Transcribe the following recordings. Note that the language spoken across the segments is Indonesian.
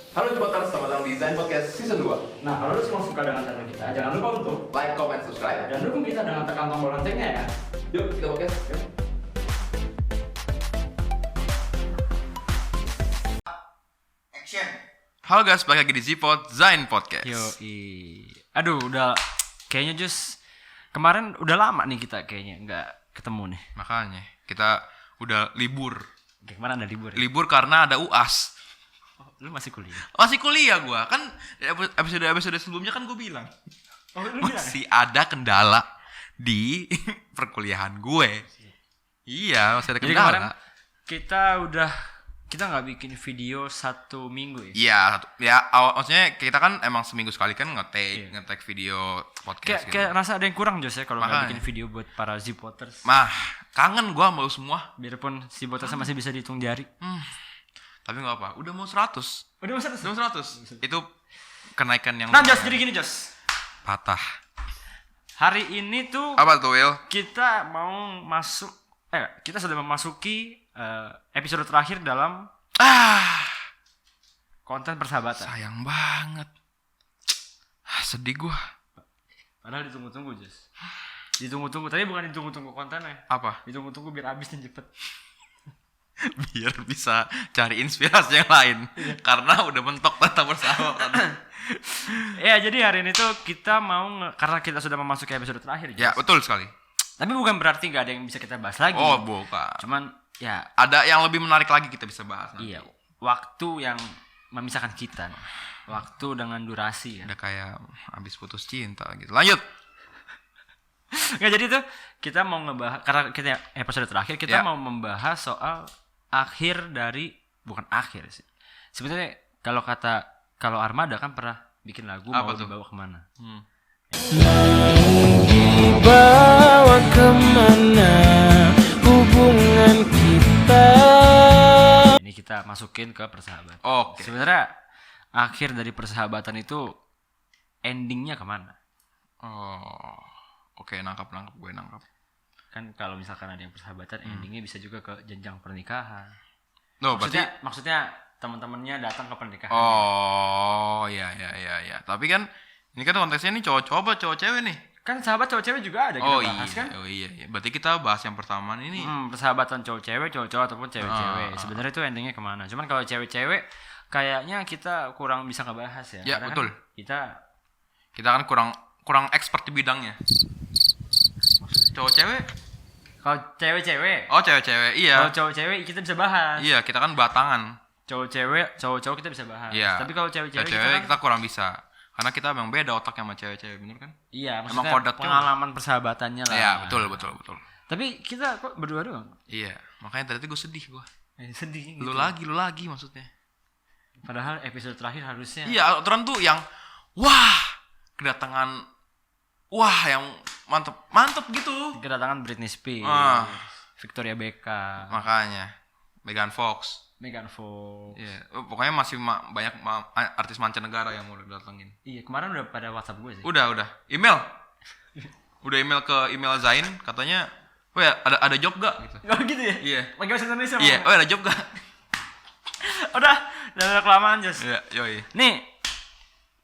Halo Joboters, selamat datang di Zain Podcast Season 2. Nah, kalau lu semua suka dengan channel kita, jangan lupa untuk Like, comment, subscribe. dan dukung kita dengan tekan tombol loncengnya ya. Yuk, kita podcast. Yuk. Halo guys, balik lagi di Zipod Zain Podcast. Aduh, udah kayaknya kemarin udah lama nih kita kayaknya nggak ketemu nih. Makanya kita udah libur. Oke, kemarin ada libur. Ya? Libur karena ada UAS. Oh, lu masih kuliah? Masih kuliah gua. Kan episode sebelumnya kan gua bilang Oh, lu bilang ya? masih ada kendala di perkuliahan gue. Iya, masih ada Jadi kemarin kendala. kita nggak bikin video 1 minggu ya? Iya, maksudnya kita kan emang seminggu sekali kan nge-take video podcast Kayak rasa ada yang kurang Jos ya kalau nggak Makanya. bikin video buat para Zipoters. Mah, kangen gua sama lu semua. Biarpun Zipoters masih bisa dihitung jari. Tapi nggak apa, udah mau 100. Udah masa Udah mau 100. Itu kenaikan yang Nah Jos, jadi gini Jos. patah. Hari ini tuh Apa tuh, Will? kita sudah memasuki episode terakhir dalam konten persahabatan. Sayang banget. Sedih gua. Padahal ditunggu-tunggu, Jess. Ditunggu-tunggu, tapi bukan ditunggu-tunggu kontennya. Apa? Ditunggu-tunggu biar habis nih cepet. Biar bisa cari inspirasi yang lain. Karena udah mentok tata persahabatan. Ya, jadi hari ini tuh kita karena kita sudah memasuki episode terakhir, Jess. Ya, betul sekali. Tapi bukan berarti gak ada yang bisa kita bahas lagi. Oh, bukan. Cuman, ya, Ada yang lebih menarik lagi kita bisa bahas nanti. iya, waktu yang memisahkan kita. Waktu dengan durasi ya. Udah kayak abis putus cinta gitu. Lanjut. Nggak, jadi tuh kita mau ngebahas, karena kita episode terakhir kita Ya. mau membahas soal bukan akhir sih. Sebenarnya kalau Armada kan pernah bikin lagu Apa mau tuh? dibawa kemana. Dibawa kemana hubungan kita. Ini kita masukin ke persahabatan. Oke. Sebenarnya akhir dari persahabatan itu endingnya kemana? Oh. Oke, nangkap gue nangkap. Kan kalau misalkan ada yang persahabatan, endingnya bisa juga ke jenjang pernikahan. No, berarti Maksudnya teman-temannya datang ke pernikahan. oh, iya. Tapi kan ini kan konteksnya nih cowok-cowok apa cowok cewek nih? Kan sahabat cowok cewek juga ada kita Oh bahas iya, kan? Berarti kita bahas yang pertama ini. Persahabatan cowok-cewek ataupun cewek-cewek. Sebenarnya itu endingnya kemana? Cuman kalau cewek-cewek kayaknya kita kurang bisa ngebahas ya. Ya, Karena betul. Kan Kita kan kurang expert di bidangnya. Cowok cewek? kalau cewek-cewek, Oh, cewek-cewek. Iya. kalau cowok-cewek kita bisa bahas. Iya, kita kan batangan. Cowok-cowok kita bisa bahas. Iya. Tapi kalau cewek-cewek Cewek kita kita kurang bisa. Karena kita memang beda otaknya sama cewek-cewek, bener kan? iya, Emang maksudnya kodratnya- pengalaman persahabatannya lah. Iya, betul. Tapi kita kok berdua doang? Iya, makanya tadi gue sedih gue. Sedih Lu gitu. lagi maksudnya. Padahal episode terakhir harusnya Iya, aturan tuh yang kedatangan yang mantep gitu. kedatangan Britney Spears, Victoria Beckham, Makanya Megan Fox. Megan Fox. Iya, pokoknya masih banyak artis mancanegara yang mau datengin. Iya, kemarin udah pada WhatsApp gue sih. Udah. Email. Udah email ke email Zain katanya, "Oh ya, ada job gak?" gitu. Oh gitu ya? Iya. Pakai bahasa Indonesia. Iya, Bang. oh ada job gak? udah kelamaan, Jos. Iya, yoi. Nih,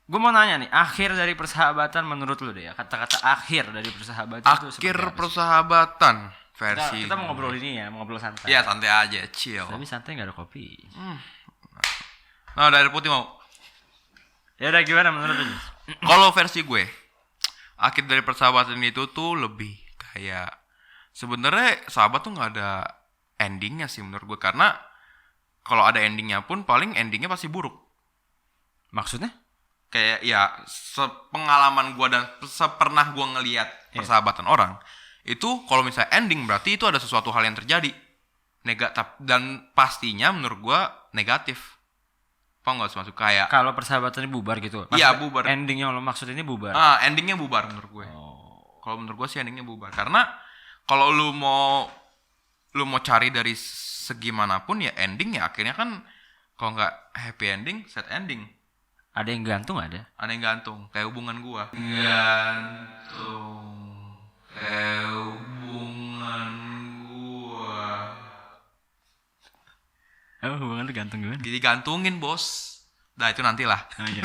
gue mau nanya nih, akhir dari persahabatan menurut lu deh ya, kata-kata akhir dari persahabatan itu seperti Akhir apa sih? persahabatan versi. Kita mau ngobrol ini ya, mau ngobrol santai. Iya, santai aja, chill. Tapi santai nggak ada kopi. Nah, dari putih mau. Ya udah, gimana menurut lu? Jos? Kalau versi gue, akhir dari persahabatan itu tuh lebih kayak sebenarnya sahabat tuh nggak ada endingnya sih menurut gue, karena kalau ada endingnya pun paling endingnya pasti buruk. Maksudnya? Kayak ya sepengalaman gue dan sepernah gue ngelihat persahabatan orang itu, kalau misalnya ending berarti itu ada sesuatu hal yang terjadi negatif dan pastinya menurut gue negatif. Paham nggak sih maksud kayak Kalau persahabatannya bubar gitu? Iya, Maksudnya bubar. Ending yang lo maksud ini bubar? endingnya bubar menurut gue. Oh. Kalau menurut gue sih endingnya bubar. Karena kalau lu mau cari dari segi manapun ya endingnya akhirnya kan kalau nggak happy ending, sad ending. Ada yang gantung ada? Ada yang gantung kayak hubungan gua. Gantung kayak hubungan gua. Oh, hubungan lu gantung gimana? Digantungin bos. Nah itu nantilah. Oh, iya.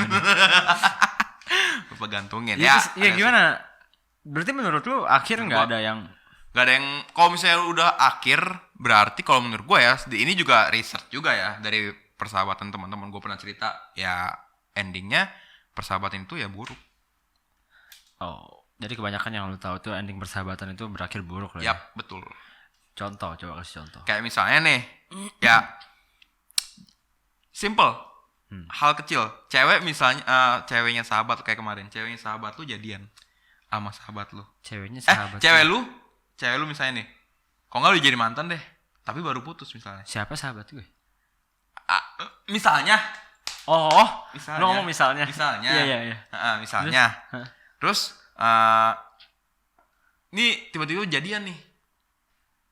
Lupa gantungin. Ya, Ya gimana? Berarti menurut lu akhir nggak ada yang Gak ada yang, kalau misalnya udah akhir, berarti kalau menurut gue ya, ini juga research juga ya, dari persahabatan teman-teman gue pernah cerita, ya endingnya persahabatan itu ya buruk. Oh, jadi kebanyakan yang lu tahu tuh ending persahabatan itu berakhir buruk lah. Ya? Yap, betul. Contoh, coba kasih contoh. Kayak misalnya nih, ya simple, hal kecil. Cewek misalnya, ceweknya sahabat kayak kemarin, ceweknya sahabat lu jadian sama sahabat lu. Ceweknya sahabat. Cewek lu misalnya nih, kok nggak lu jadi mantan deh, tapi baru putus misalnya. Siapa sahabat gue? Misalnya. Misalnya. Lu ngomong misalnya. Misalnya. Iya. Misalnya. Terus nih tiba-tiba jadian nih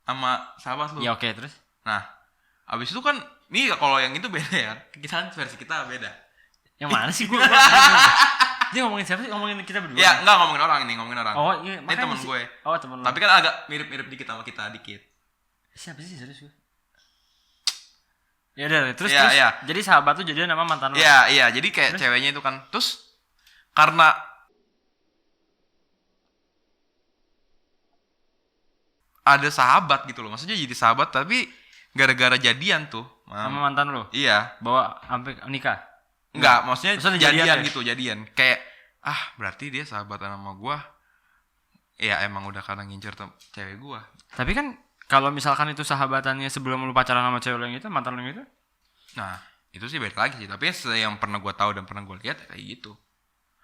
sama sahabat lu. Ya oke, terus? Nah, abis itu kan nih kalau yang itu beda ya. Kita versi kita beda. Yang mana sih gue? Dia ngomongin siapa sih? Ngomongin kita berdua? Ya, enggak ngomongin orang ini, ngomongin orang. Oh, iya, ini teman gue. Oh, teman lu. Tapi kan agak mirip-mirip dikit sama kita dikit. Siapa sih serius gue? Ya udah, terus. Iya. Jadi sahabat tuh jadian sama mantan lu. Iya, jadi kayak terus? Ceweknya itu kan terus karena ada sahabat gitu loh. Maksudnya jadi sahabat tapi gara-gara jadian tuh sama mantan lu. Iya. Bawa sampai nikah. Enggak, maksudnya jadian ya? gitu, jadian. Kayak berarti dia sahabatan sama gua. Ya emang udah karena ngincer cewek gua. Tapi kan kalau misalkan itu sahabatannya sebelum lu pacaran sama cewek yang itu, mantan lu yang itu? Nah, itu sih beda lagi sih. Tapi yang pernah gua tahu dan pernah gua lihat kayak gitu.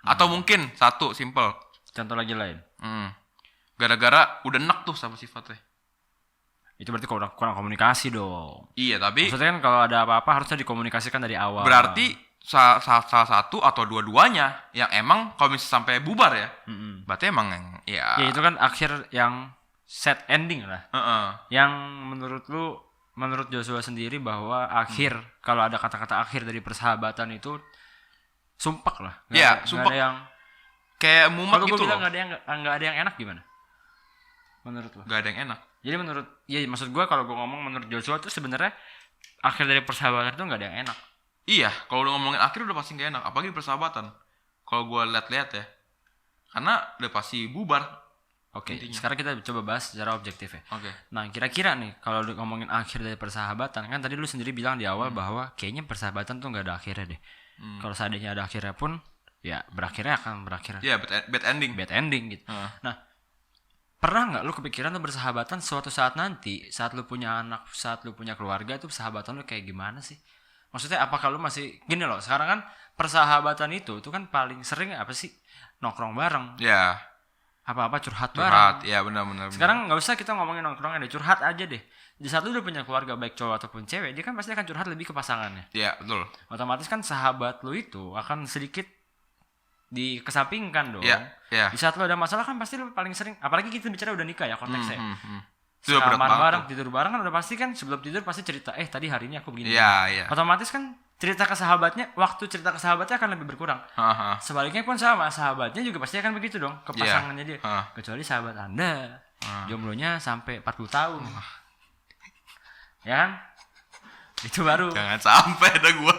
Atau mungkin satu simple. Contoh lagi lain. Gara-gara udah enak tuh sama sifatnya. Itu berarti kurang komunikasi dong. Iya, tapi maksudnya kan kalau ada apa-apa harusnya dikomunikasikan dari awal. Berarti salah satu atau dua-duanya yang emang kalau misalnya sampai bubar ya, berarti emang yang ya itu kan akhir yang sad ending lah. Yang menurut Joshua sendiri bahwa akhir kalau ada kata-kata akhir dari persahabatan itu sumpek lah. Iya, sumpek. Gak ada yang kayak mumet gitu loh. Kalau gue bilang nggak ada yang enak gimana? Menurut lo? Gak ada yang enak. Jadi maksud gue kalau gue ngomong menurut Joshua tuh sebenarnya akhir dari persahabatan itu nggak ada yang enak. Iya, kalau udah ngomongin akhir udah pasti gak enak, apalagi persahabatan. Kalau gue lihat-lihat ya, karena udah pasti bubar. Oke, sekarang kita coba bahas secara objektif ya. Oke. Nah, kira-kira nih kalau ngomongin akhir dari persahabatan, kan tadi lu sendiri bilang di awal bahwa kayaknya persahabatan tuh nggak ada akhirnya deh. Kalau seandainya ada akhirnya pun, ya berakhirnya akan berakhir. Iya, bad ending. Bad ending gitu. Nah, pernah nggak lu kepikiran tuh bersahabatan suatu saat nanti, saat lu punya anak, saat lu punya keluarga, tuh persahabatan lu kayak gimana sih? Maksudnya apakah lu masih gini loh, sekarang kan persahabatan itu kan paling sering apa sih? Nongkrong bareng. Ya. Apa-apa curhat bareng. Iya benar. Sekarang nggak usah kita ngomongin nongkrongnya deh, curhat aja deh. Di saat lu udah punya keluarga baik cowok ataupun cewek, dia kan pasti akan curhat lebih ke pasangannya. Iya, betul. Otomatis kan sahabat lu itu akan sedikit dikesampingkan dong. Iya. Di saat lu ada masalah kan pasti lu paling sering, apalagi kita bicara udah nikah ya konteksnya. Kamar bareng, tidur bareng kan udah pasti kan sebelum tidur pasti cerita, tadi hari ini aku begini. Iya. Otomatis kan cerita ke sahabatnya, waktu cerita ke sahabatnya akan lebih berkurang. Sebaliknya pun sama, sahabatnya juga pasti akan begitu dong ke pasangannya dia. Kecuali sahabat Anda jomblonya sampai 40 tahun. Ya kan? Itu baru. Jangan sampai ada gua.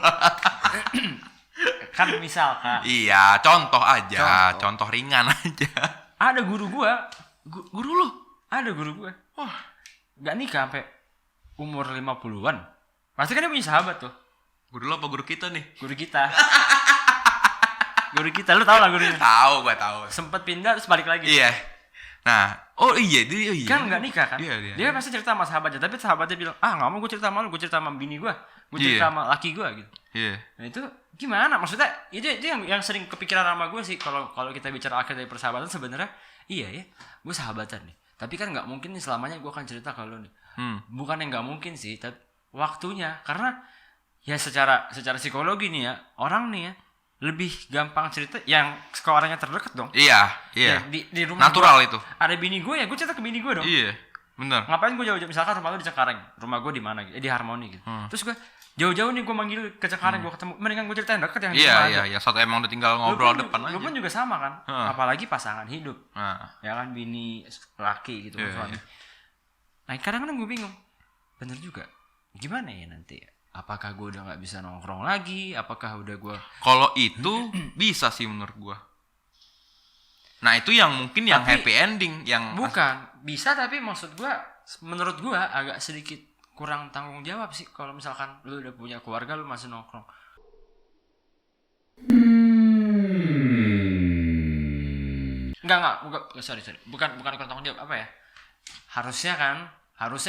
Kan misalkan. Iya, contoh aja, contoh ringan aja. Ada guru gua. Guru lu? Ada guru gue. Gak nikah sampai umur 50-an. Pasti kan dia punya sahabat tuh. Guru lo apa guru kita nih? Guru kita. Guru kita, lu tau lah gurunya. Gue tahu. Sempet pindah terus balik lagi. Iya. Nah, dia. Kan gak nikah kan? Iya. Dia pasti cerita sama sahabatnya, tapi sahabatnya bilang, "Gak mau gue cerita sama lu, gue cerita sama bini gue. Gue cerita sama laki gue gitu." Iya. Nah itu gimana? Maksudnya itu yang sering kepikiran sama gue sih kalau kita bicara akhir dari persahabatan sebenarnya iya ya, gue sahabatan nih. Tapi kan nggak mungkin nih selamanya gue akan cerita kalau nih. Bukan yang nggak mungkin sih, tapi waktunya karena ya secara psikologi nih ya orang nih ya lebih gampang cerita yang ke orangnya terdekat dong. Iya. Ya, di rumah natural gua, itu. Ada bini gue ya gue cerita ke bini gue dong. Iya, benar. Ngapain gue jauh-jauh misalkan rumah lu di Cengkareng, rumah gue di mana gitu, di Harmoni gitu. Terus gue jauh-jauh nih gue manggil ke Cengkareng gue ketemu, mendingan gue ceritain deket yang di rumah. Iya. Satu emang udah tinggal ngobrol depan aja. Lu pun juga sama kan, apalagi pasangan hidup. Ya kan bini laki gitu suami. Nah kadang-kadang gue bingung, bener juga. Gimana ya nanti? apakah gue udah nggak bisa nongkrong lagi, apakah udah gue Kalau itu bisa sih menurut gua. Nah, itu yang mungkin yang Tapi- happy ending, yang bukan bisa, tapi maksud gue menurut gue agak sedikit kurang tanggung jawab sih kalau misalkan lu udah punya keluarga lu masih nongkrong. Enggak, sorry. Bukan kurang tanggung jawab, apa ya? Harusnya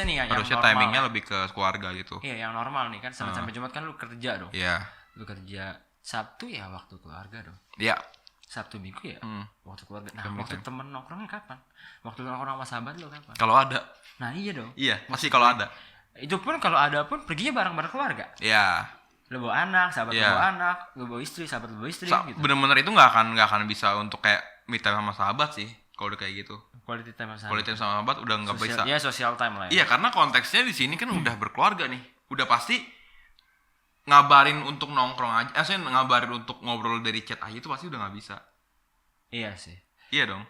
nih yang harusnya normal. timingnya lebih ke keluarga gitu. Iya, yang normal nih kan Senin sampai Jumat kan lu kerja dong. Iya. Lu kerja. Sabtu ya waktu keluarga dong. Iya. Sabtu Minggu ya waktu keluarga. Nah, Family waktu time. temen nongkrongnya kapan? Waktu nongkrong sama sahabat lu kapan? Kalau ada. Nah, iya dong. Iya, masih kalau ada. Itu pun kalau ada pun perginya bareng-bareng keluarga. Iya. Lu bawa anak, sahabat lu Iya. bawa anak, lu bawa istri, sahabat lu bawa istri gitu. Bener-bener itu nggak akan bisa untuk kayak meet time sama sahabat sih kalau udah kayak gitu. Quality time sama sahabat. Quality time sama sahabat udah nggak bisa. Iya, social time lah ya. Iya, karena konteksnya di sini kan udah berkeluarga nih. Udah pasti ngabarin untuk nongkrong aja. Maksudnya ngabarin untuk ngobrol dari chat aja itu pasti udah nggak bisa. Iya sih. Iya dong.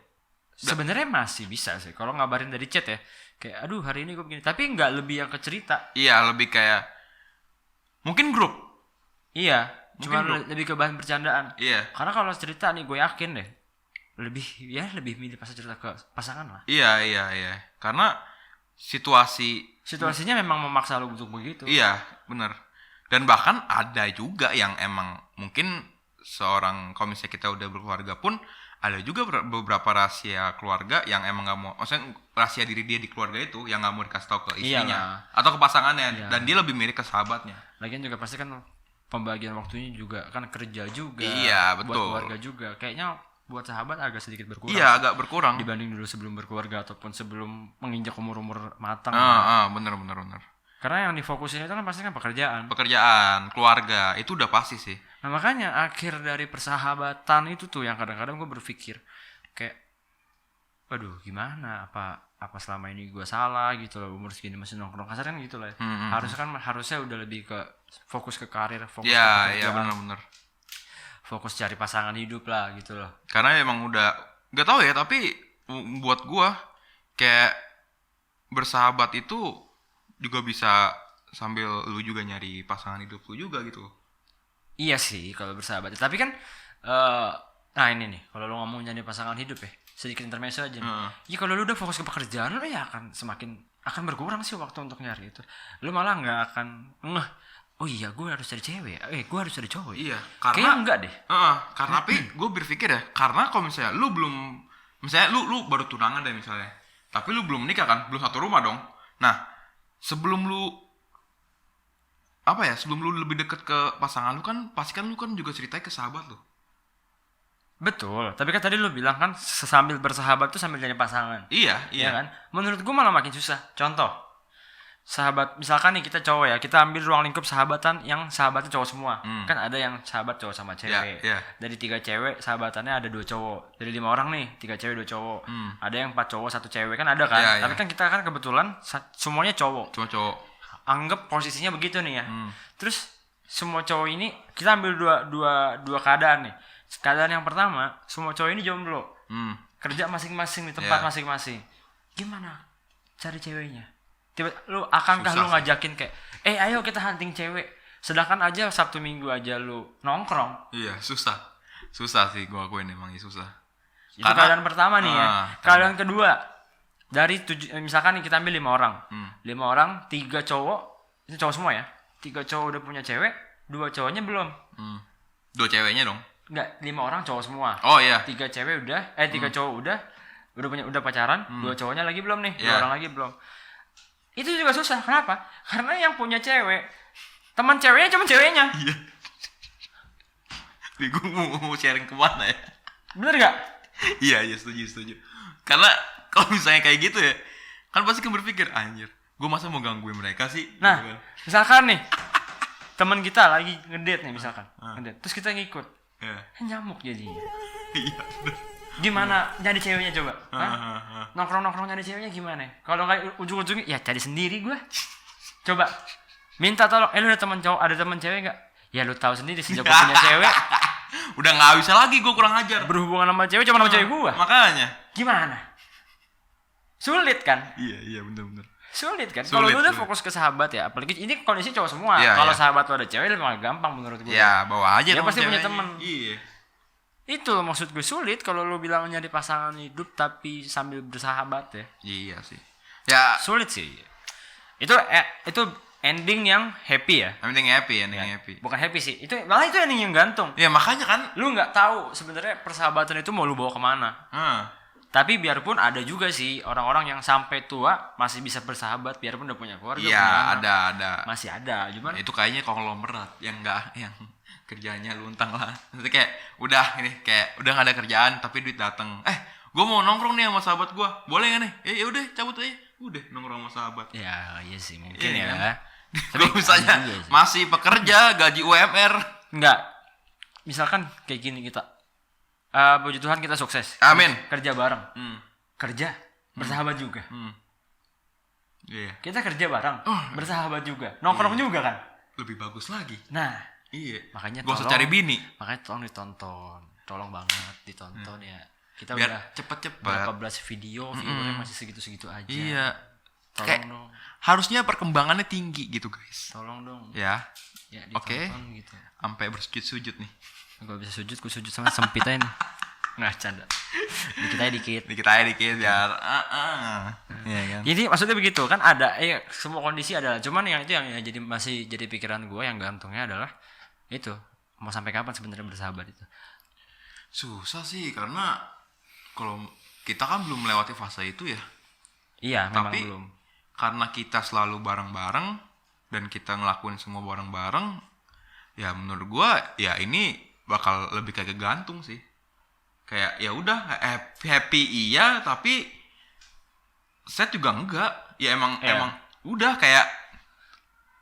Sebenarnya masih bisa sih kalau ngabarin dari chat ya. Kayak aduh hari ini gue begini, tapi nggak lebih yang ke cerita. Iya, lebih kayak mungkin grup. Iya, Mungkin cuma bro. lebih ke bahan bercandaan. Iya. Karena kalau cerita nih gue yakin deh lebih milih pas cerita ke pasangan lah. Iya. Karena Situasinya memang memaksa lu untuk begitu. iya, bener. Dan bahkan ada juga yang emang mungkin seorang kalau misalnya kita udah berkeluarga pun ada juga beberapa rahasia keluarga yang emang nggak mau, maksudnya rahasia diri dia di keluarga itu yang nggak mau dikasih tahu ke istrinya atau ke pasangannya. Iya. Dan dia lebih mirip ke sahabatnya. Lagian juga pasti kan pembagian waktunya juga kan kerja juga. Iya, betul. Buat keluarga juga. Kayaknya buat sahabat agak sedikit berkurang. Iya, agak berkurang. Dibanding dulu sebelum berkeluarga ataupun sebelum menginjak umur-umur matang. Bener. Karena yang difokusin itu kan pasti kan pekerjaan. Pekerjaan, keluarga itu udah pasti sih. Nah makanya akhir dari persahabatan itu tuh yang kadang-kadang gue berpikir kayak, waduh gimana? Apa selama ini gue salah gitu loh, umur segini masih nongkrong kasar kan gitu lah. Harusnya udah lebih ke fokus ke karir, fokus ke Iya, pekerjaan, bener. fokus cari pasangan hidup lah gitu loh. Karena emang udah nggak tahu ya, tapi buat gua kayak bersahabat itu juga bisa sambil lu juga nyari pasangan hidup lu juga gitu. Iya sih kalau bersahabat. Tapi kan nah ini nih kalau lu ngomong nyari pasangan hidup ya, sedikit intermezzo aja nih. Ya kalau lu udah fokus ke pekerjaan lu ya akan berkurang sih waktu untuk nyari itu. Lu malah nggak akan oh iya gue harus cari cewek ya, gue harus cari cowok ya. Iya, karena kayaknya enggak deh. Karena tapi gue berpikir ya, karena kalau misalnya lu belum, misalnya lu baru tunangan deh misalnya, tapi lu belum nikah kan, belum satu rumah dong. Nah, sebelum lu lebih deket ke pasangan lu kan, pasti kan lu kan juga ceritain ke sahabat lu. Betul, tapi kan tadi lu bilang kan sambil bersahabat tuh sambil nyari pasangan. Iya. Ya kan? Menurut gue malah makin susah. Contoh, sahabat, misalkan nih kita cowok ya, kita ambil ruang lingkup sahabatan yang sahabatnya cowok semua. Kan ada yang sahabat cowok sama cewek. Iya. Dari 3 cewek sahabatannya ada 2 cowok. Dari 5 orang nih, 3 cewek 2 cowok. Ada yang 4 cowok 1 cewek kan ada kan. Iya, Tapi iya. kan kita kan kebetulan semuanya cowok. Cuma cowok. Anggap posisinya begitu nih ya. Terus semua cowok ini kita ambil dua keadaan nih. Keadaan yang pertama, semua cowok ini jomblo. Kerja masing-masing di tempat Iya. masing-masing. Gimana cari ceweknya? Akankah Susah lu ngajakin kayak, ayo kita hunting cewek. Sedangkan aja Sabtu Minggu aja lu nongkrong. Iya, susah sih gua akuin emang susah. Itu keadaan pertama nih ya. Keadaan kedua, dari misalkan nih kita ambil 5 orang. 5 orang, 3 cowok, itu cowok semua ya. 3 cowok udah punya cewek, 2 cowoknya belum. 2 ceweknya dong. Enggak, 5 orang cowok semua. Oh iya. 3 cewek udah, 3 cowok udah pacaran, 2 cowoknya lagi belum nih, 2 Iya. orang lagi belum. Itu juga susah. Kenapa? Karena yang punya cewek, teman ceweknya cuma ceweknya. Iya. Bingung mau sharing kemana ya? Bener gak? Iya, setuju. Karena kalau misalnya kayak gitu ya, kan pasti kan berpikir, anjir, gue masa mau gangguin mereka sih? Nah, Gitu kan. misalkan nih, teman kita lagi ngedate nih misalkan, ngedate. Terus kita ngikut, Iya. nyamuk jadinya. Iya, bener. Gimana nyari ceweknya coba? Nongkrong-nongkrong nyari ceweknya gimana? Kalau nggak ujung-ujungnya, ya cari sendiri gue. Coba, minta tolong, lu ada teman cewek nggak? Ya lu tahu sendiri sejak gue punya cewek, Udah nggak bisa lagi gue kurang ajar. berhubungan sama cewek cuma sama cewek gue. Makanya. Gimana? Sulit kan? Iya, bener. Sulit kan? Kalau Sulit, lu udah sulit. fokus ke sahabat ya, apalagi ini kondisi cowok semua. Iya, Kalau iya. sahabat lu ada cewek lebih gampang menurut gue. Ya, bawa aja Dia temen pasti punya ceweknya. temen. Iya. Itu loh maksud gue, sulit kalau lu bilang nyari pasangan hidup tapi sambil bersahabat ya. Iya sih. Ya, Sulit sih. Itu ending yang happy ya. ending happy, ending happy. Bukan happy sih. Itu malah itu ending yang gantung. Ya makanya kan. Lu nggak tahu sebenarnya persahabatan itu mau lu bawa kemana. Tapi biarpun ada juga sih orang-orang yang sampai tua masih bisa bersahabat biarpun udah punya keluarga. punya Iya, anak. ada. Masih ada, cuman Itu kayaknya konglomerat yang kerjanya luntang lah. Nanti kayak udah udah gak ada kerjaan tapi duit datang. Gue mau nongkrong nih sama sahabat gue. Boleh gak nih? Ya udah cabut aja. Udah nongkrong sama sahabat. ya iya sih mungkin Iya, ya. kan? Tapi Kalau misalnya ada juga sih. masih pekerja gaji UMR. Enggak. Misalkan kayak gini kita. Puji Tuhan kita sukses. Amin. Kerja bareng. Kerja bersahabat juga. Iya. Kita kerja bareng, bersahabat juga. Nongkrong juga kan? Lebih bagus lagi. Nah, Iya. makanya Gak usah cari bini. Makanya tolong ditonton. Tolong banget ditonton ya. Kita Biar udah cepet-cepet. berapa belas video, viewernya masih segitu-segitu aja. Iya. Tolong Kayak dong. harusnya perkembangannya tinggi gitu guys. Tolong dong. Ya. Ya Oke. ditonton gitu. Sampai bersujud-sujud nih. Gak bisa sujud, gue sujud sama sempit aja nih. Nah, canda. Dikit aja dikit. Dikit aja dikit biar Iya kan. Jadi maksudnya begitu kan ada semua kondisi ada. Cuman yang itu yang jadi masih jadi pikiran gue yang gantungnya adalah itu mau sampai kapan sebenarnya bersahabat itu. Susah sih karena kalau kita kan belum melewati fase itu ya. Iya, memang Tapi belum. karena kita selalu bareng-bareng dan kita ngelakuin semua bareng-bareng, ya menurut gua ya ini bakal lebih kayak gantung sih. Kayak ya udah happy iya tapi set juga enggak. Ya emang udah kayak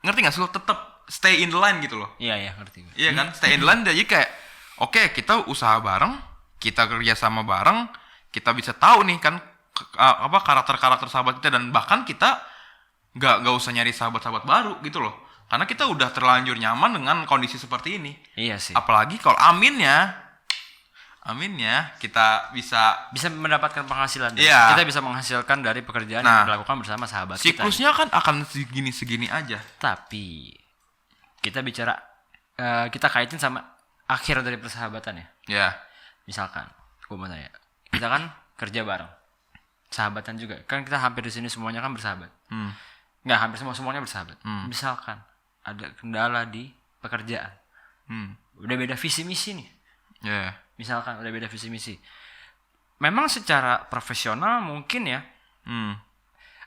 ngerti nggak sih lo tetap stay in the line gitu loh. Iya, ngerti gue. Iya kan, stay in the line jadi kayak oke, kita usaha bareng, kita kerja sama bareng, kita bisa tahu nih kan karakter sahabat kita dan bahkan kita nggak usah nyari sahabat-sahabat baru gitu loh. Karena kita udah terlanjur nyaman dengan kondisi seperti ini. Iya sih. Apalagi kalau aminnya kita bisa Mendapatkan penghasilan. Iya. Kita bisa menghasilkan dari pekerjaan Nah, yang dilakukan bersama sahabat kita. siklusnya kan akan segini aja. Tapi kita bicara kita kaitin sama akhir dari persahabatan ya. Ya. Misalkan, gue mau tanya, kita kan kerja bareng, sahabatan juga. Kan kita hampir di sini semuanya kan bersahabat. Nggak, hampir semuanya bersahabat. Misalkan ada kendala di pekerjaan, udah beda visi misi nih. Ya. Misalkan udah beda visi misi. Memang secara profesional mungkin ya.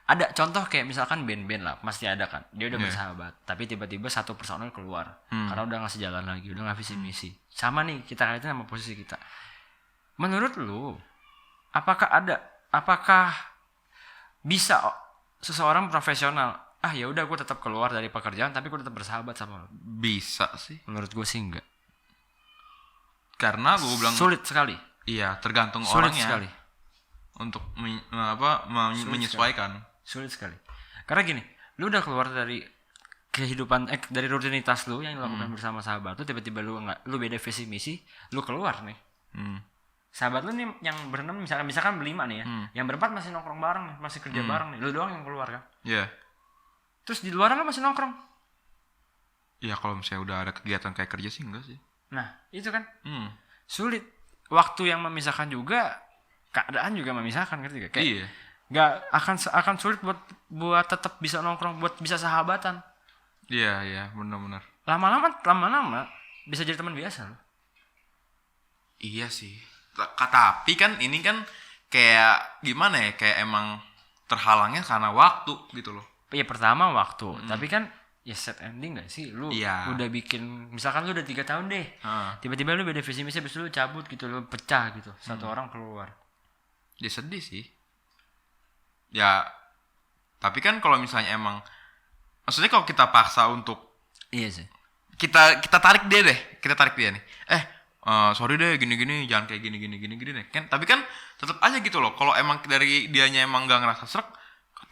Ada contoh kayak misalkan band-band lah, pasti ada kan. Dia udah bersahabat, tapi tiba-tiba satu personel keluar karena udah nggak sejalan lagi, udah nggak visi misi. Sama nih kita kaitin sama posisi kita. Menurut lu, apakah bisa seseorang profesional? Ya udah gue tetap keluar dari pekerjaan, tapi gue tetap bersahabat sama lu. Bisa sih. Menurut gue sih enggak. Karena gue bilang Sulit sekali. iya, tergantung Sulit orangnya sekali. untuk menyesuaikan. Sulit sekali. Karena gini, lu udah keluar dari kehidupan dari rutinitas lu yang dilakukan bersama sahabat lu, tiba-tiba lu beda visi misi, lu keluar nih. Sahabat lu nih yang berenam misalkan berlima nih ya, yang berempat masih nongkrong bareng nih, masih kerja bareng nih, lu doang yang keluar kan. Iya. Terus di luar lu masih nongkrong. Ya kalau misalnya udah ada kegiatan kayak kerja sih enggak sih. Nah, itu kan sulit. Waktu yang memisahkan juga, keadaan juga memisahkan, ngerti gak? Kayak Iya. nggak akan sulit buat tetap bisa nongkrong, buat bisa sahabatan. Iya, benar-benar. Lama-lama bisa jadi teman biasa loh. Iya sih. Tapi kan ini kan kayak gimana ya? Kayak emang terhalangnya karena waktu gitu loh. Iya, pertama waktu, tapi kan ya set ending gak sih? Lu Iya. udah bikin, misalkan lu udah 3 tahun deh, tiba-tiba lu beda visi misi, habis itu lu cabut gitu, lu pecah gitu, satu orang keluar. Ya sedih sih. Ya, tapi kan kalau misalnya emang, maksudnya kalau kita paksa untuk Iya sih. kita tarik dia nih. Sorry deh, gini-gini, jangan kayak gini deh. Kan, tapi kan tetap aja gitu loh. Kalau emang dari dianya emang nggak ngerasa srek,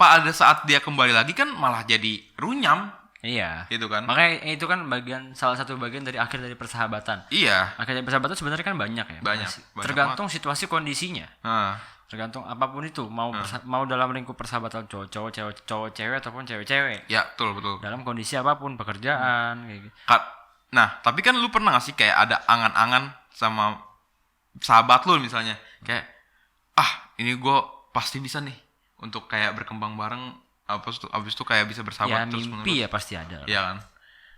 pada saat dia kembali lagi kan malah jadi runyam. Iya. Gitu kan? Makanya itu kan salah satu bagian dari akhir dari persahabatan. Iya. Akhir dari persahabatan sebenarnya kan banyak ya. Banyak Tergantung situasi kondisinya. Nah, Tergantung apapun itu, mau dalam lingkup persahabatan cowok-cowok, cewek-cewek ataupun cewek-cewek. ya betul. Dalam kondisi apapun, pekerjaan kayak gitu. Nah, tapi kan lu pernah gak sih kayak ada angan-angan sama sahabat lu misalnya, kayak ini gue pasti bisa nih untuk kayak berkembang bareng, abis itu kayak bisa bersahabat Ya terus mimpi ya pasti ada. Iya kan.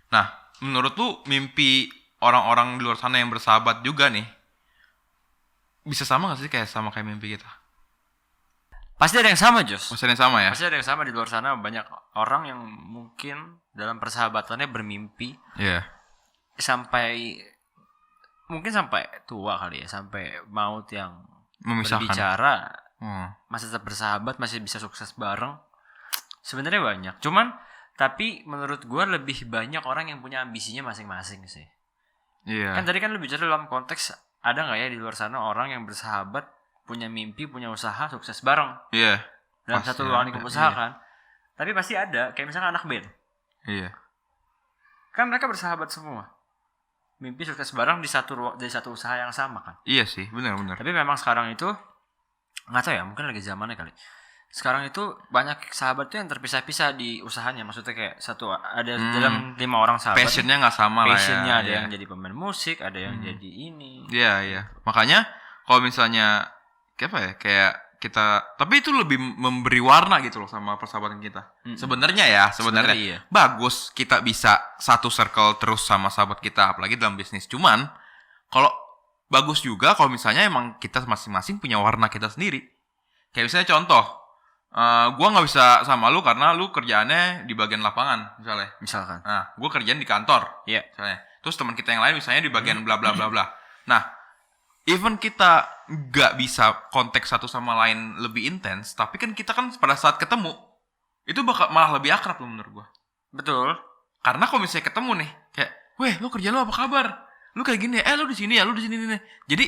Nah, menurut lu mimpi orang-orang di luar sana yang bersahabat juga nih bisa sama gak sih kayak mimpi kita? Pasti ada yang sama, Jos. Pasti ada yang sama ya? Pasti ada yang sama. Di luar sana banyak orang yang mungkin dalam persahabatannya bermimpi Iya. sampai tua kali ya, sampai maut yang Memisahkan. berbicara, Hmm. masih tetap bersahabat, masih bisa sukses bareng. Sebenarnya banyak. Cuman tapi menurut gue lebih banyak orang yang punya ambisinya masing-masing sih. Iya. Kan tadi kan lu bicara dalam konteks ada nggak ya di luar sana orang yang bersahabat, punya mimpi, punya usaha, sukses bareng Iya. dalam Pasti satu ruangan lingkup usaha iya. kan. Tapi pasti ada, kayak misalnya anak band. Iya. Kan mereka bersahabat semua. Mimpi sukses bareng di satu usaha yang sama kan. Iya sih, benar. Tapi memang sekarang itu nggak tahu ya, mungkin lagi zamannya kali. Sekarang itu banyak sahabat tuh yang terpisah-pisah di usahanya. Maksudnya kayak ada dalam 5 orang sahabat. Passionnya nggak sama lah ya. Passionnya ada Iya. yang jadi pemain musik, ada yang jadi ini. Iya. Makanya kalau misalnya kayak kita, tapi itu lebih memberi warna gitu loh sama persahabatan kita. Sebenarnya Sebenarnya iya. bagus kita bisa satu circle terus sama sahabat kita, apalagi dalam bisnis. Cuman kalau bagus juga kalau misalnya emang kita masing-masing punya warna kita sendiri. Kayak misalnya contoh, gua nggak bisa sama lu karena lu kerjaannya di bagian lapangan misalnya. Misalkan. Nah, gua kerjaan di kantor. Iya. Misalnya. Terus teman kita yang lain misalnya di bagian bla bla bla bla. Nah, even kita nggak bisa kontak satu sama lain lebih intens, tapi kan kita kan pada saat ketemu itu bakal malah lebih akrab loh menurut gua. Betul. Karena kalau misalnya ketemu nih, kayak, weh, lu kerjaan lu apa kabar? Lu kayak gini, lu di sini ya, lu di sini nih. Jadi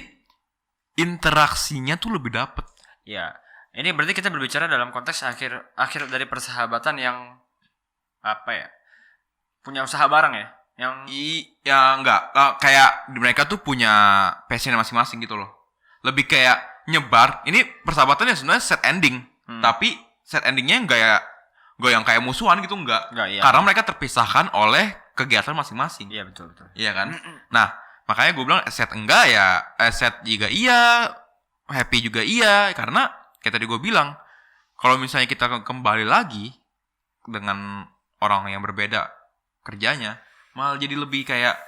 interaksinya tuh lebih dapet. Ya. Ini berarti kita berbicara dalam konteks akhir dari persahabatan yang apa ya? Punya usaha bareng ya? Yang Enggak, kayak mereka tuh punya passion masing-masing gitu loh. Lebih kayak nyebar. Ini persahabatannya sebenarnya set ending, tapi set endingnya enggak yang kayak musuhan gitu, enggak. Iya. Karena mereka terpisahkan oleh kegiatan masing-masing. Iya betul. Iya kan? Nah, makanya gue bilang set enggak ya, set juga iya, happy juga iya, karena kayak tadi gue bilang, kalau misalnya kita kembali lagi dengan orang yang berbeda kerjanya, malah jadi lebih kayak,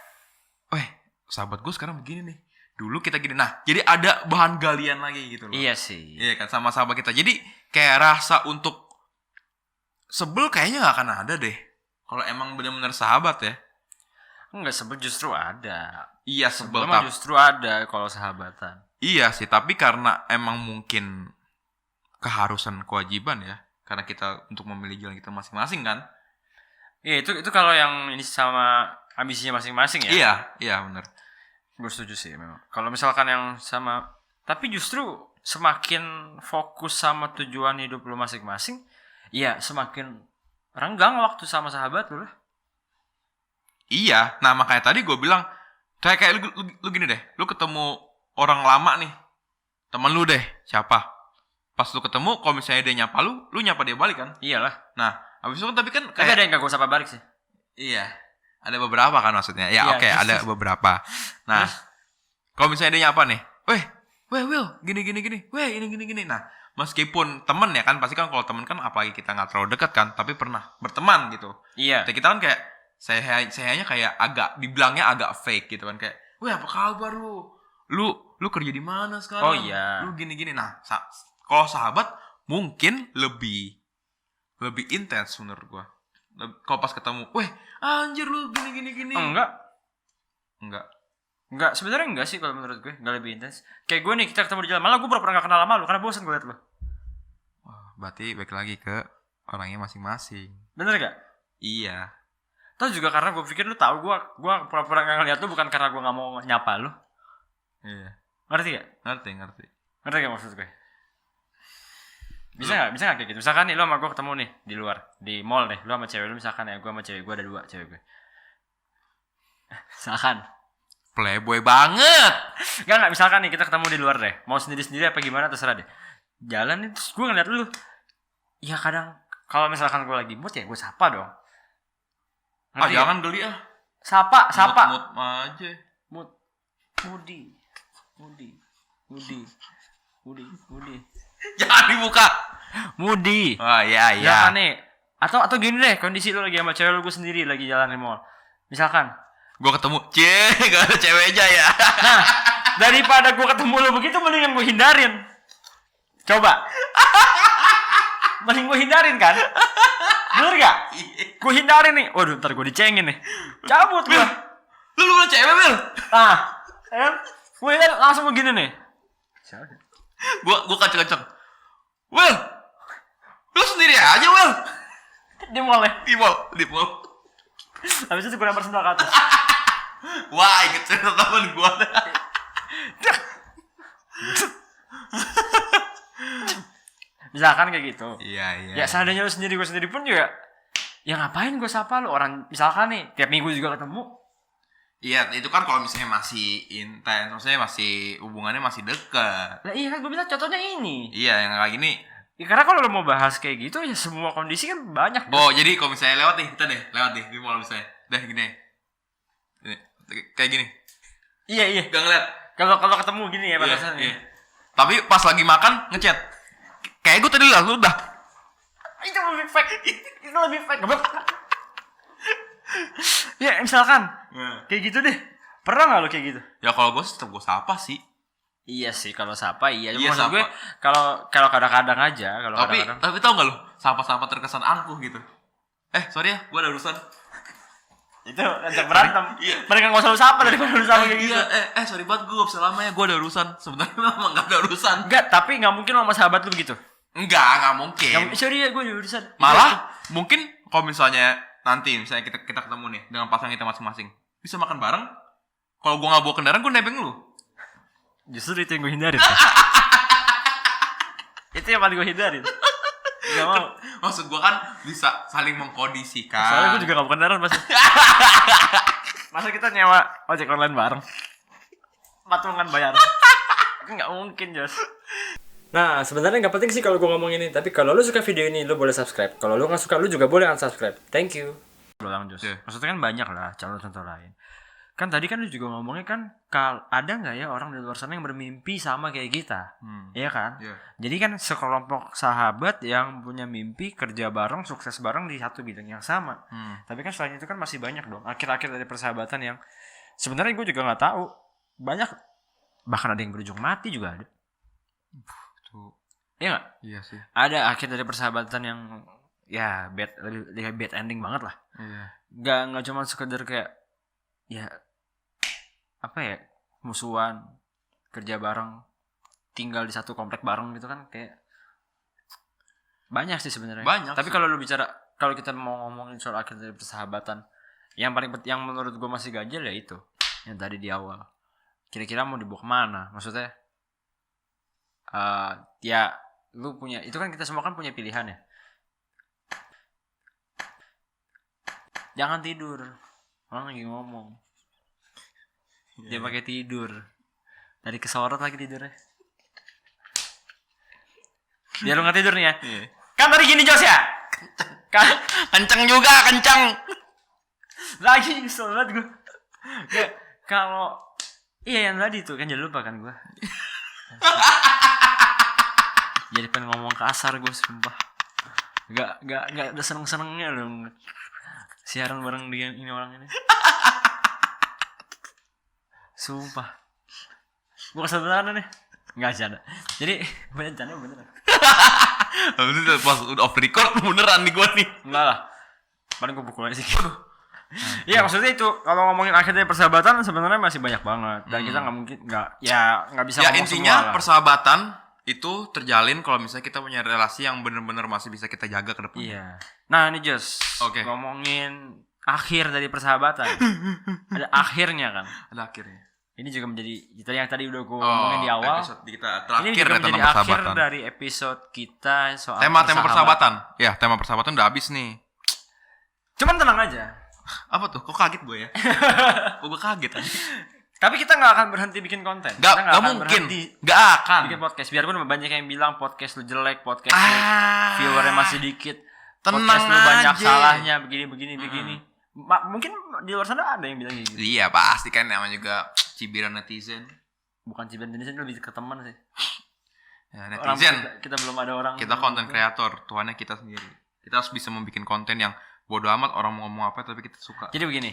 sahabat gue sekarang begini nih, dulu kita gini. Nah, jadi ada bahan galian lagi gitu loh. Iya sih. Iya kan, sama sahabat kita. Jadi kayak rasa untuk sebel kayaknya gak akan ada deh, kalau emang benar-benar sahabat ya. Enggak, sebel justru ada. Iya, sebel Sebel justru ada kalau sahabatan. Iya sih, tapi karena emang mungkin keharusan kewajiban ya, karena kita untuk memilih jalan kita masing-masing kan. Iya, itu kalau yang ini sama ambisinya masing-masing ya. Iya benar. Gue setuju sih memang. Kalau misalkan yang sama, tapi justru semakin fokus sama tujuan hidup lu masing-masing, ya semakin renggang waktu sama sahabat lu lah. Iya, nah makanya tadi gue bilang kayak lu gini deh, lu ketemu orang lama nih, teman lu deh, siapa? Pas lu ketemu, kalau misalnya dia nyapa lu nyapa dia balik kan? Iyalah. Nah, habis itu kan tapi kan Tapi kayak ada yang gak gue sapa balik sih. iya, ada beberapa kan maksudnya. Ya Iya, oke, ada beberapa. Nah, kalau misalnya dia nyapa nih, weh Will, gini, weh ini. Nah, meskipun temen ya kan, pasti kan kalau temen kan apalagi kita nggak terlalu dekat kan, tapi pernah berteman gitu. Iya. Kita kan kayak sayanya kayak dibilangnya agak fake gitu kan, kayak, weh apa kabar lu? Lu kerja di mana sekarang? Oh iya. Lu gini. Nah, kalau sahabat mungkin lebih intens menurut gua. Kalau pas ketemu, weh anjir lu gini. Enggak, sebenarnya enggak sih kalau menurut gue, enggak lebih intens. Kayak gue nih, kita ketemu di jalan, malah gue pernah gak kenal sama lu karena bosan gue liat lu. Wah, berarti balik lagi ke orangnya masing-masing. Bener gak? Iya. Tahu juga karena gue pikir lu tahu gue pura-pura gak ngeliat lu bukan karena gue gak mau nyapa lu. Iya. Ngerti gak? Ngerti. Ngerti gak maksud gue? Bisa nggak kayak gitu? Misalkan nih lo sama gue ketemu nih di luar, di mall deh. Lo sama cewek lo misalkan ya, gue sama cewek gue ada 2 cewek gue. Misalkan. Playboy banget. Enggak, misalkan nih kita ketemu di luar deh. Mau sendiri-sendiri apa gimana terserah deh. Jalan nih terus gue ngeliat lu. Ya kadang kalau misalkan gue lagi mood ya gue sapa dong. Ngerti Jangan geli ah. Sapa. Mood aja. Mudi. Jangan dibuka. Mudi. Oh iya. Ya kan nih. Atau gini deh, kondisi lu lagi sama cewek lu, gue sendiri lagi jalan di mall. Misalkan Gue ketemu, gak ada cewek aja ya. nah, daripada gue ketemu lu begitu, mendingan gue hindarin. Coba. Mending gue hindarin kan? Bener gak? Gue hindarin nih. Waduh, ntar gue dicengin nih. Cabut gue. Lu udah cewek, Wil? Nah, gue hindarin langsung begini nih. Gue kaceng-kaceng. Wil, lu sendiri aja, Wil. Di mall ya. Di mall. Habis itu gue lempar sendal ke atas. Wah, inget cerita temen gue. Misalkan kayak gitu. Iya. Ya seandainya lu sendiri, gue sendiri pun juga. Ya ngapain gue sapa lu orang, misalkan nih tiap minggu juga ketemu. Iya, itu kan kalau misalnya masih intens, maksudnya masih hubungannya masih dekat. Lah iya kan gue bilang contohnya ini. Iya, yang kayak gini. Ya, karena kalau lo mau bahas kayak gitu ya semua kondisi kan banyak. Jadi kalau misalnya lewat nih di mall misalnya. Gini. Ini, kayak gini. Iya. Gak ngeliat. Kalau ketemu gini ya batasannya. Iya. Tapi pas lagi makan ngechat. Kayak gue tadi lah, lu udah. Itu lebih fake. Ya misalkan kayak gitu deh. Pernah nggak lo kayak gitu? Ya kalau gue tetap gue sapa sih. Iya sih, kalau sapa iya. Iya, Maksud sapa. gue kalau kadang-kadang aja, Tapi tau gak lu, sapa-sapa terkesan angkuh gitu. Sorry ya, gue ada urusan. itu ngajak berantem. Iya. Mereka nggak usah lu sapa daripada lu sama kayak gitu. Iya, sorry banget gue gak bisa lama ya, gue ada urusan. Sebenarnya memang gak ada urusan. Enggak, tapi nggak mungkin lo sama sahabat lu begitu. Gak mungkin. Sorry ya, gue ada urusan. Malah mungkin kalau misalnya nanti misalnya kita ketemu nih dengan pasangan kita masing-masing, bisa makan bareng. Kalau gue gak bawa kendaraan, gue nebeng lu. Justru itu yang gue hindarin. Itu yang paling gue hindarin. Gak mau. Maksud gue kan bisa saling mengkondisikan. Soalnya gue juga gak mau kendaraan pasti. Masa kita nyewa ojek online bareng? Patungan bayar. Gak mungkin, Jos. Nah, sebenarnya gak penting sih kalau gue ngomong ini. Tapi kalau lu suka video ini, lu boleh subscribe. Kalau lu gak suka, lu juga boleh unsubscribe. Thank you. Ulang, Jos. Yeah. Maksudnya kan banyak lah contoh-contoh lain. Kan tadi kan lu juga ngomongnya kan, ada nggak ya orang di luar sana yang bermimpi sama kayak kita? Iya kan? Yeah. Jadi kan sekelompok sahabat yang punya mimpi kerja bareng, sukses bareng di satu bidang yang sama. Tapi kan selain itu kan masih banyak dong akhir-akhir dari persahabatan yang sebenarnya gue juga nggak tahu. Banyak, bahkan ada yang berujung mati juga ada. Iya nggak? Iya sih. Ada akhir dari persahabatan yang ya lebih bad ending banget lah. Iya. Nggak cuma sekedar kayak ya apa ya, musuhan, kerja bareng, tinggal di satu komplek bareng gitu kan, kayak banyak sih sebenarnya. Banyak. Tapi kalau lu bicara, kalau kita mau ngomongin soal akhir dari persahabatan, yang paling yang menurut gue masih ganjel ya itu yang tadi di awal. Kira-kira mau dibawa kemana? Maksudnya ya lu punya, itu kan kita semua kan punya pilihan ya. Jangan tidur, orang lagi ngomong. Dia pakai tidur. Dari kesorot lagi tidurnya. Biar lu gak tidur nih ya. Kan tadi gini Jos ya. Kenceng juga, kenceng. Lagi nyesel banget gue. Kalau iya yang tadi tuh kan jangan lupa kan gue. Jadi pengen ngomong kasar gue sumpah. Gak ada seneng-senengnya loh. Siaran bareng dia ini orang ini. Sumpah. Gue kesel beneran nih. Enggak ada. Jadi beneran beneran. Habis itu pas udah off record beneran nih gue nih. Enggak lah. Paling gue pukul aja sih. Iya maksudnya itu kalau ngomongin akhir dari persahabatan sebenarnya masih banyak banget dan kita nggak mungkin nggak bisa Ya ngomong intinya semua lah. persahabatan itu terjalin kalau misalnya kita punya relasi yang benar-benar masih bisa kita jaga ke depan. Iya. Nah ini Jos. Oke. Ngomongin akhir dari persahabatan. Ada akhirnya kan. Ada akhirnya. ini juga menjadi yang tadi udah gue ngomongin di awal. Episode kita Ini terakhir juga ya menjadi tentang akhir persahabatan. dari episode kita soal Tema persahabatan. Ya, tema persahabatan udah habis nih. Cuman tenang aja. Apa tuh? Kok kaget gue ya? Kok gue kaget aja? Tapi kita nggak akan berhenti bikin konten. Gak Kita akan mungkin. berhenti Gak akan. bikin podcast. Biarpun banyak yang bilang podcast lu jelek, podcast lu viewernya masih dikit, Tenang podcast lu banyak aja. salahnya, begini. Mungkin di luar sana ada yang bilang gitu. Iya, pasti kan namanya juga cibiran netizen. Bukan cibiran Indonesia, lebih ke teman sih. Ya, Orang netizen. kita belum ada orang. Kita konten kreator, Tuhannya kita sendiri. Kita harus bisa membuat konten yang bodo amat orang mau ngomong apa tapi kita suka. Jadi begini.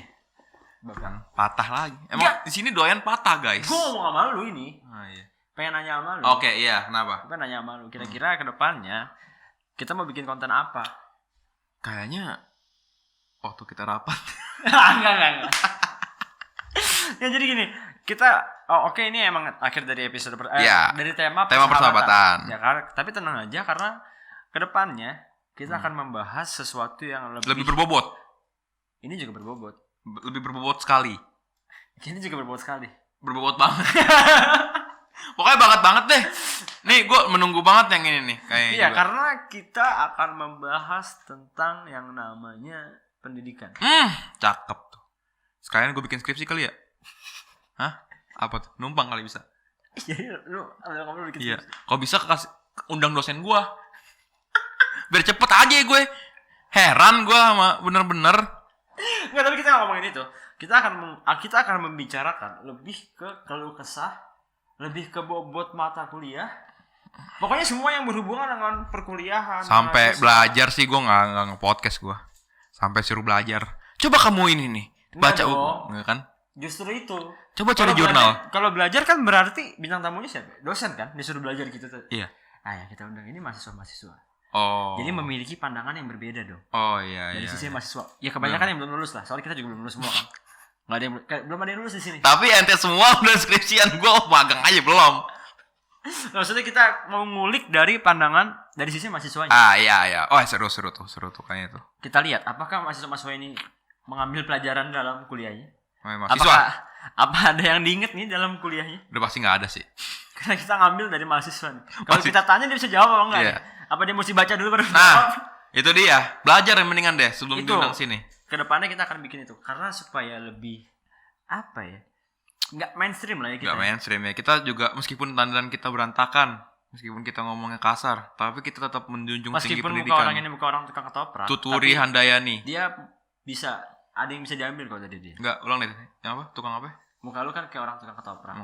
Yang patah lagi. Emang Enggak. di sini doyan patah, guys. Gue ngomong sama lu ini. Ah, iya. Pengen nanya sama lu. Oke, iya, kenapa? Gue nanya sama lu. Kira-kira ke depannya kita mau bikin konten apa? Kayaknya waktu kita rapat. Enggak. Ya jadi gini, kita oke, ini emang akhir dari episode Ya, dari tema persahabatan. Ya, tapi tenang aja karena kedepannya kita akan membahas sesuatu yang Lebih berbobot. Ini juga berbobot. Lebih berbobot sekali. Ini juga berbobot sekali. Berbobot banget. Pokoknya banget deh. Nih, gue menunggu banget yang ini nih. Kayaknya Iya, juga. karena kita akan membahas tentang yang namanya pendidikan. Cakep tuh. Sekalian gue bikin skripsi kali ya? Hah? Apa tuh? Numpang kali bisa? Iya, kamu bikin Iya. skripsi. Kalau bisa undang dosen gue. Biar cepet aja gue. Heran gue sama bener-bener. Enggak, tapi kita nggak ngomongin itu. Kita akan membicarakan lebih ke keluh kesah, lebih ke bobot mata kuliah. Pokoknya semua yang berhubungan dengan perkuliahan. Sampai mahasiswa. belajar sih gue nggak nge-podcast gue. Sampai suruh belajar. Coba kamu ini nih. Baca Enggak dong. Enggak kan? Justru itu. Coba cari jurnal. Kalau belajar kan berarti bintang tamunya siapa? Dosen kan, disuruh belajar gitu tuh. Iya. Nah, ya kita undang ini mahasiswa-mahasiswa. Oh. Jadi memiliki pandangan yang berbeda dong. Oh iya Dari iya. sisi mahasiswa. Ya kebanyakan yang belum lulus lah. Soalnya kita juga belum lulus semua kan. Nggak ada yang belum ada yang lulus di sini. Tapi ente semua udah skripsian gue magang aja belum. Maksudnya kita mau ngulik dari pandangan dari sisi mahasiswanya. Ah iya. Oh seru tuh kayaknya tuh. Kita lihat apakah mahasiswa-mahasiswa ini mengambil pelajaran dalam kuliahnya. Mahasiswa. Apa ada yang diinget nih dalam kuliahnya? Udah pasti nggak ada sih. Karena kita ngambil dari mahasiswa nih. Kalau Pasti. kita tanya dia bisa jawab apa enggak? Iya. nih? Apa dia mesti baca dulu baru Nah, jawab? itu dia. Belajar yang mendingan deh sebelum Itu. diundang sini. Kedepannya kita akan bikin itu karena supaya lebih apa ya? Nggak mainstream lah ya kita. Gak mainstream ya. Kita juga meskipun dandan kita berantakan, meskipun kita ngomongnya kasar, tapi kita tetap menjunjung tinggi Meskipun muka pendidikan. orang ini muka orang tukang ketoprak. Tuturi tapi Handayani. dia bisa ada yang bisa diambil kok dari dia. Enggak, ulang deh. Yang apa? Tukang apa? Muka lu kan kayak orang tukang ketoprak.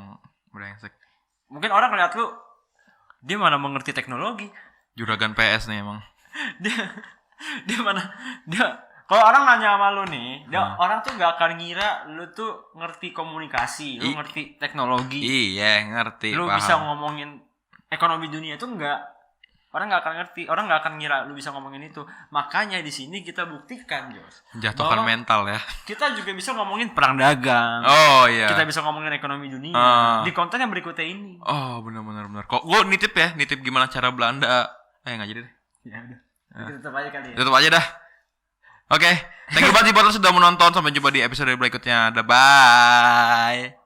Brengsek. Mungkin orang ngeliat lu dia mana mengerti teknologi. Juragan PS nih emang. dia mana dia kalau orang nanya sama lu nih, orang tuh gak akan ngira lu tuh ngerti komunikasi, lu ngerti teknologi. Iya, ngerti. Lu paham. bisa ngomongin ekonomi dunia itu enggak. Orang nggak akan ngerti, orang nggak akan ngira lu bisa ngomongin itu. Makanya di sini kita buktikan, Jos. Jatuhkan bahwa mental ya. Kita juga bisa ngomongin perang dagang. Oh iya. Kita bisa ngomongin ekonomi dunia di konten yang berikutnya ini. Oh benar. Kok gue nitip gimana cara Belanda. Nggak jadi deh. Ya udah. Kita tutup aja kali ya. Tutup aja dah. Oke, thank you banget sudah menonton. Sampai jumpa di episode berikutnya. Bye.